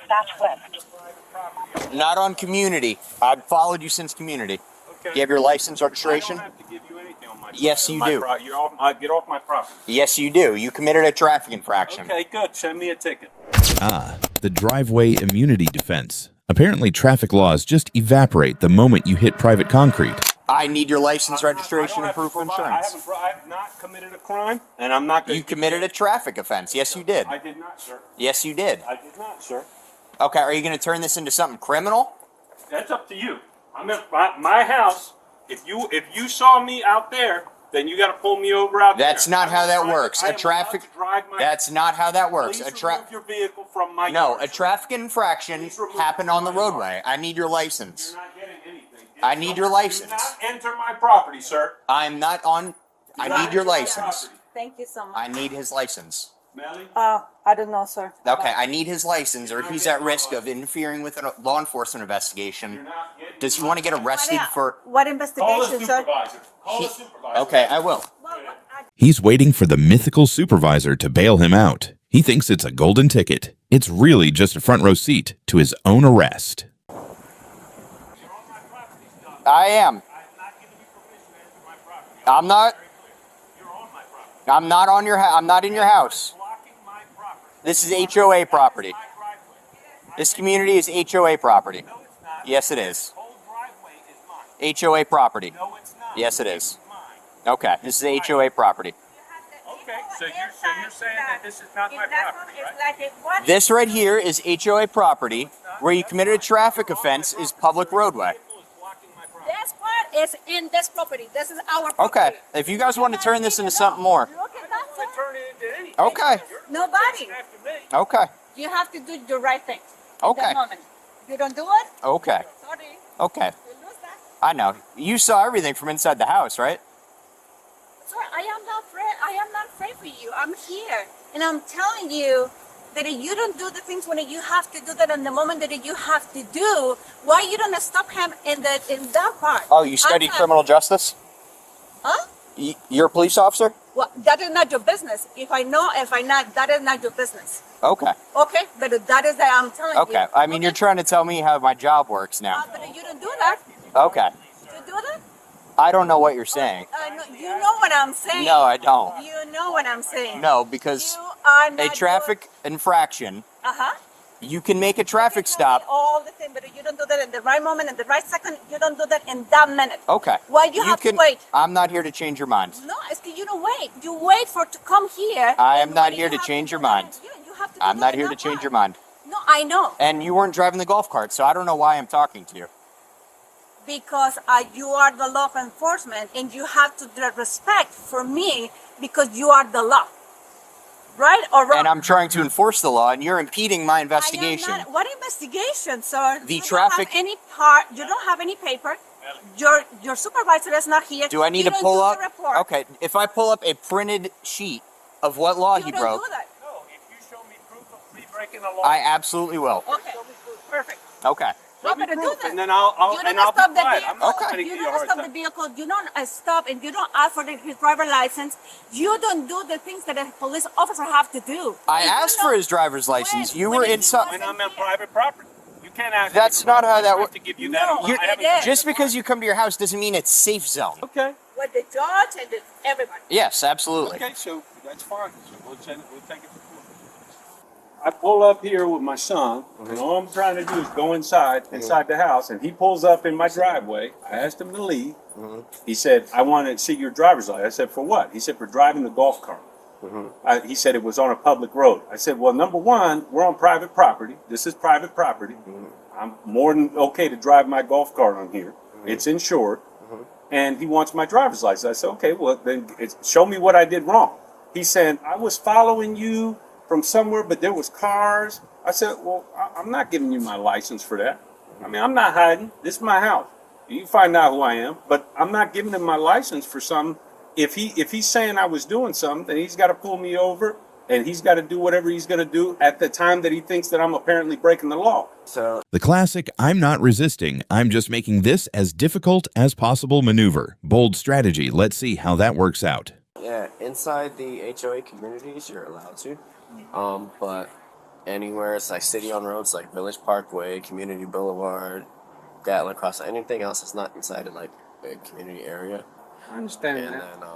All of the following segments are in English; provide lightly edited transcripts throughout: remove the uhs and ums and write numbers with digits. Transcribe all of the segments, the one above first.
southwest. Not on community. I've followed you since community. Okay. Do you have your license, registration? I don't have to give you anything on my Yes, you do. Get off my property. Yes, you do. You committed a traffic infraction. Okay, good. Send me a ticket. Ah, the driveway immunity defense. Apparently, traffic laws just evaporate the moment you hit private concrete. I need your license, registration, and proof of insurance. I have not committed a crime, and I'm not going to... You committed a traffic offense. Yes, you did. I did not, sir. Yes, you did. I did not, sir. Okay, are you going to turn this into something criminal? That's up to you. I'm at my house. If you saw me out there, then you got to pull me over out there. That's not how that works. A traffic... That's not how that works. Please remove your vehicle from my No, yard. a traffic infraction happened on the roadway. I need your license. You're not getting anything. I need your license. Do not enter my property, sir. I'm not on... I need your license. Thank you so much. I need his license. Melly? I don't know, sir. Okay, I need his license, or he's at risk of interfering with a law enforcement investigation. Does he want to get arrested for... What Call the investigation, sir? supervisor. Call the supervisor. Okay, I will. He's waiting for the mythical supervisor to bail him out. He thinks it's a golden ticket. It's really just a front row seat to his own arrest. I am. I'm not. I'm not on your. I'm not in your house. This is HOA property. This community is HOA property. Yes, it is. HOA property. Yes, it is. Okay, this is HOA property. Okay, so you're saying that this is not my property, right? This right here is HOA property. Where you committed a traffic offense is public roadway. This part is in this property. This is our property. Okay, if you guys want to turn this into something more. Look at that, sir. Turn it into anything. Okay, Nobody. After me. okay, You have to do the right thing. okay, That moment. You don't do it? okay, Sorry. okay. You lose that. I know. You saw everything from inside the house, right? Sir, I am not afraid. I am not afraid for you. I'm here. And I'm telling you that if you don't do the things when you have to do that in the moment that you have to do, why you don't stop him in that part? Oh, you studied criminal justice? Huh? You're a police officer? Well, that is not your business. If I know, if I not, that is not your business. Okay. Okay? But that is that I'm telling you. Okay. I mean, you're trying to tell me how my job works now. But you don't do that. Okay. You do that? I don't know what you're saying. No, you know what I'm saying. No, I don't. You know what I'm saying. No, because You are a not traffic infraction, Uh-huh. you can make a traffic stop. All the time, but you don't do that in the right moment, in the right second. You don't do that in that minute. Okay. Why you have to wait? I'm not here to change your mind. No, it's you don't wait. You wait for to come here. I am and not when here you to have change your do that, mind. You have to do I'm that not in here to that change your part. mind. No, I know. And you weren't driving the golf cart, so I don't know why I'm talking to you. Because you are the law enforcement and you have to respect for me because you are the law. Right or wrong? And I'm trying to enforce the law, and you're impeding my investigation. What investigation, sir? The You traffic- don't have any part. You don't have any paper. Your supervisor is not here. Do I need You to don't pull do up? the report. Okay, if I pull up a printed sheet of what law You he don't broke, do that. No, if you show me proof of me breaking the law, I absolutely will. Okay, perfect. Okay. No, but do that. and then I'll You be don't stop the quiet. vehicle. I'm not Okay. trying to You give you a don't hard stop the time. vehicle. You don't stop and you don't ask for his driver license. You don't do the things that a police officer have to do. I If you asked for don't- his driver's license. You when were he in some. When I'm on private property, you can't ask. That's me. not how that I have works. to give you No, that. you- I haven't- it is. Just because you come to your house doesn't mean it's safe zone. Okay. With the judge and everybody. Yes, absolutely. Okay, so that's fine. So we'll take it to court. I pull up here with my son, and all I'm trying to do is go inside the house, and he pulls up in my driveway. I asked him to leave. He said, "I want to see your driver's license." I said, "For what?" He said, "For driving the golf cart." He said it was on a public road. I said, "Well, number one, we're on private property. This is private property. I'm more than okay to drive my golf cart on here. It's insured." And he wants my driver's license. I said, "Okay, well, then show me what I did wrong." He said, "I was following you from somewhere, but there was cars." I said, "Well, I'm not giving you my license for that. I mean, I'm not hiding. This is my house. You can find out who I am, but I'm not giving him my license for some. If he's saying I was doing something, then he's got to pull me over, and he's got to do whatever he's going to do at the time that he thinks that I'm apparently breaking the law." So The classic, I'm not resisting, I'm just making this as difficult as possible maneuver. Bold strategy. Let's see how that works out. Yeah, inside the HOA communities, you're allowed to. But anywhere. It's like city on roads like Village Parkway, Community Boulevard, Gatlin Cross. Anything else that's not inside of like a community area. I understand And that. then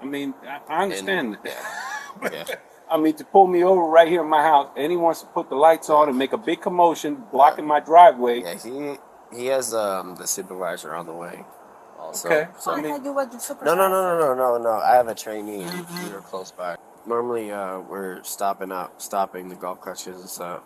I mean, I understand that. yeah. I mean, to pull me over right here in my house, and he wants to put the lights on and make a big commotion, blocking my driveway. Yeah, he has the supervisor on the way. Also, Okay. so I thought you were the supervisor. no. I have a trainee. We were close by. Normally, we're stopping the golf carts because a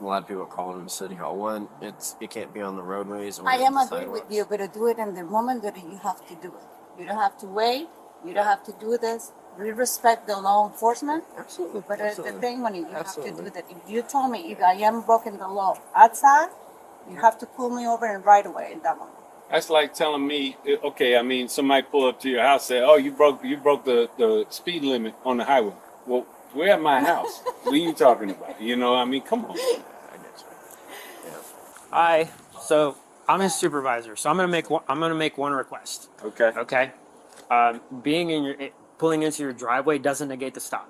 lot of people are calling them City Hall. One, it can't be on the roadways. Or I am the agree with sidewalks. you, but do it in the moment that you have to do it. You don't have to wait. You don't have to do this. We respect the law enforcement, Absolutely. but it's the absolutely. thing when you Absolutely. have to do that. If you told me if I am broken the law outside, you have to pull me over and right away in that moment. That's like telling me, okay, I mean, somebody pull up to your house, say, "Oh, you broke the speed limit on the highway." Well, we're at my house. What are you talking about? You know, I mean, come on. I get you. Yeah. Hi. So I'm his supervisor. So I'm gonna make one request. Okay. Okay. Pulling into your driveway doesn't negate the stop.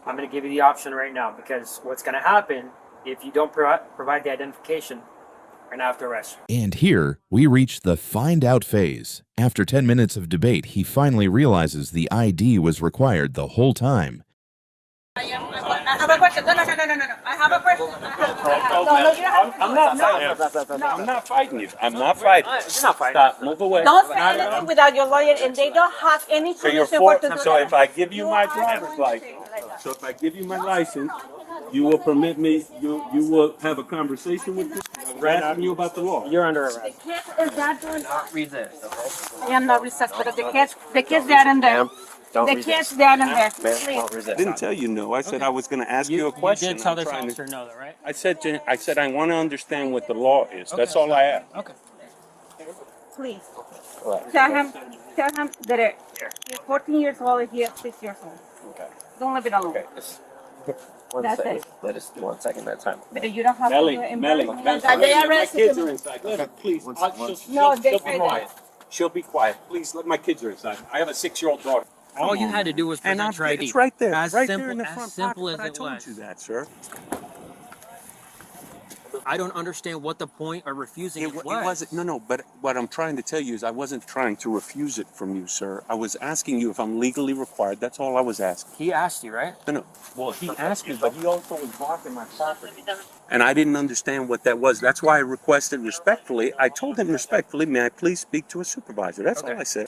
I'm gonna give you the option right now because what's gonna happen if you don't provide the identification, we're gonna have to arrest you. And here we reach the find out phase. After 10 minutes of debate, he finally realizes the ID was required the whole time. I have a question. No. I have a question. No, you have I'm not fighting. I'm not fighting you. I'm not fighting. You're not fighting. Stop. Move away. Don't say anything without your lawyer, and they don't have any So you're solution for to do so that. if I give you my are driver's going to license, say it like that. so if I give you my license, you will permit me. You will have a conversation with me. I'm asking you about the law. You're under The arrest. kids is that doing? Resist. Okay. I am not recessed, but the kids there in there. Ma'am, don't The resist. kids there in there. Ma'am, Please. don't I resist. didn't tell you no. I said I was going to ask you a question. You did tell I'm this trying officer no, though, right? I said I want to understand what the law is. That's all I ask. Okay. Please. Tell him that he's 14 years old and he is 6 years old. Okay. Don't leave it alone. Okay. One That's second. it. Let us 1 second at a time. But you don't have Melly, to do it in Melly, person. Melly. They My arrested kids him. are inside. Let her, please. Once- No, they she'll say be that. quiet. She'll be quiet. Please, let my kids are inside. I have a 6-year-old daughter. All you had to do was And present your ID. it's right there, As right simple, there in the as front simple pocket. as I it told was. you that, sir. I don't understand what the point of refusing it was. It wasn't. No. But what I'm trying to tell you is, I wasn't trying to refuse it from you, sir. I was asking you if I'm legally required. That's all I was asking. He asked you, right? No. Well, he asked me, but he also was blocking my property. And I didn't understand what that was. That's why I requested respectfully. I told him respectfully, may I please speak to a supervisor? That's all I said.